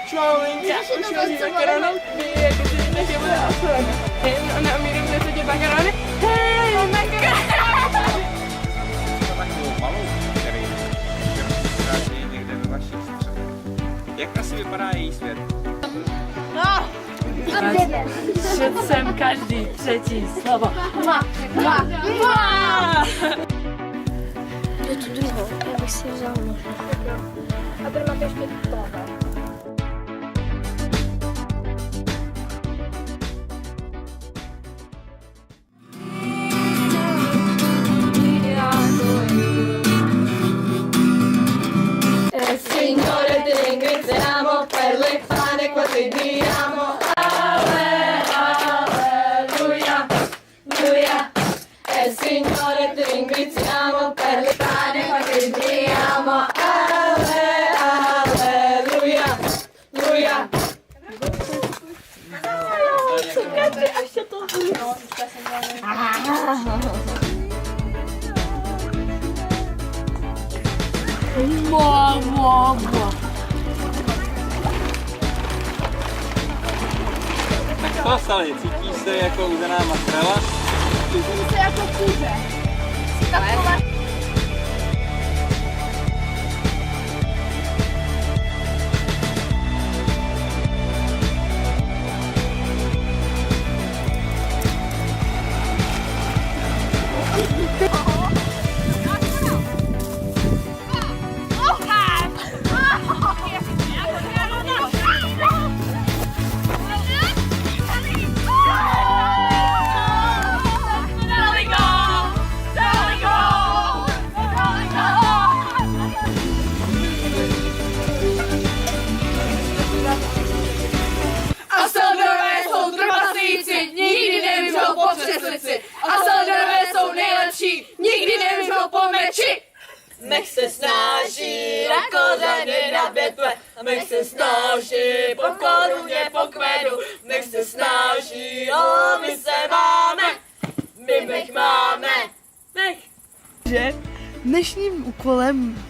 Šmalinka, už rozí makarony, jako si říkáš, že bude aslan. Hej, na míru kde se tě makarony, hej, makarony. To takovou malou, který přichází někde ve vaší střeše. Jak asi vypadá její svět? Šel jsem každý třetí slovo. Je tu druhou, já bych si vzal možná. A tady máte ještě tohle. Signore ti ringraziamo per le pane quotidiano. Alleluia, alleluia. Signore ti ringraziamo per le pane quotidiano. Alleluia, alleluia. Co stali? Cítíš se jako uzená makrela? Cítím se jako kuře. Takové. A soudrové jsou nejlepší, nikdy nevřou po meči. Nech se snaží na kořeny na větve, nech se snaží po koruně po kmedu, nech se snaží, my se máme, my mech máme, mech. Že dnešním úkolem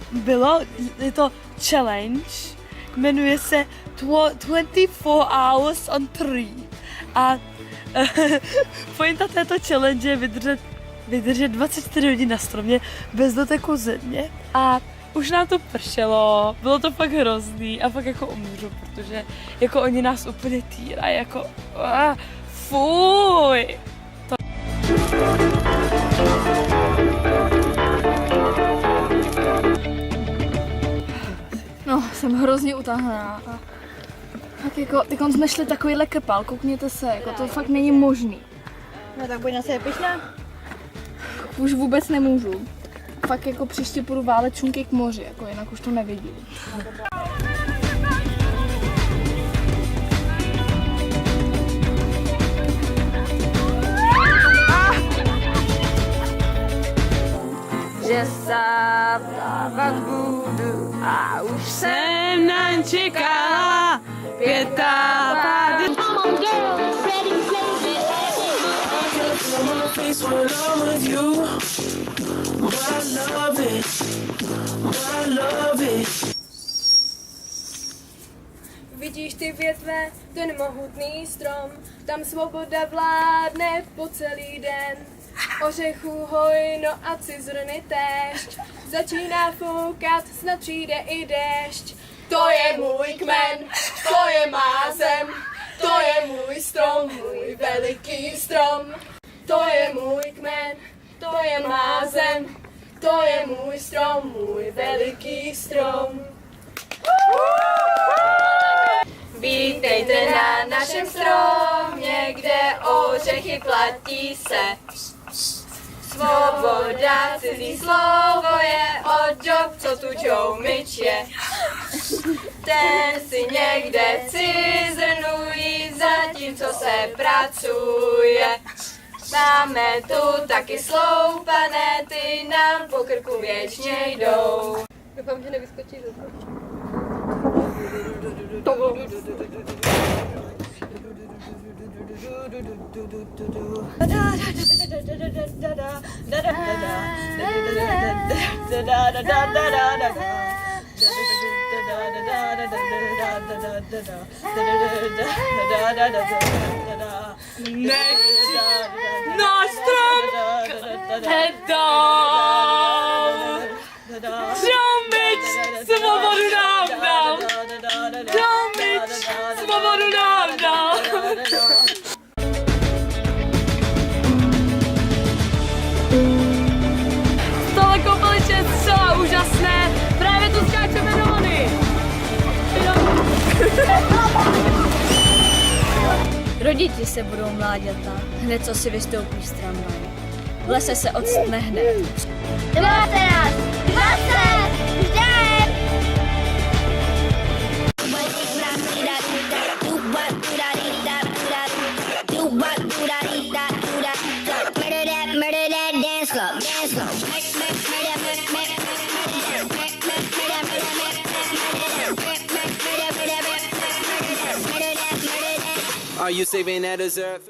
je to challenge, jmenuje se 24 hours on tree a pointa této challenge je vydržet 24 hodin na stromě bez doteku země a už nám to pršelo, bylo to fakt hrozný a fakt jako umřu, protože jako oni nás úplně týrají, jako fuj. No, jsem hrozně utáhaná. Tak jako, teď jsme šli takovýhle kepal, koukněte se, jako to fakt není možný. No tak buď na sebe pyšná. Už vůbec nemůžu. Fakt jako příště půjdu válet čunky k moři, jako jinak už to nevidím. Že vstávat budu a už jsem na čekala 55. Vidíš ty větve, ten mohutný strom, tam svoboda vládne po celý den. Ořechů hojno a cizrny téšť, začíná foukat, snad přijde i déšť. To je můj kmen, to je má zem, to je můj strom, můj veliký strom. To je můj kmen, to je má zem, to je můj strom, můj veliký strom. Vítejte na našem stromě, kde ořechy platí se. Svoboda, cizí slovo je od job, co tu Joe-Mitch je. Ten si někde cizrnují, zatímco se pracuje. Máme tu taky sloupané, ty nám po krku věčně jdou. Doufám, že nevyskočíš do toho. Náš strom dál. Trombič svobodu nám dal. Trombič svobodu nám dal. Tohle koupaliště je zcela úžasné. Právě tu skáčeme do vody. Roditi se budou mláďata, hned co si vystoupí z tramvaje. V lese se odstne hned. 19, 20, jdem! Murder that dance club, dance club. Are you saving that dessert?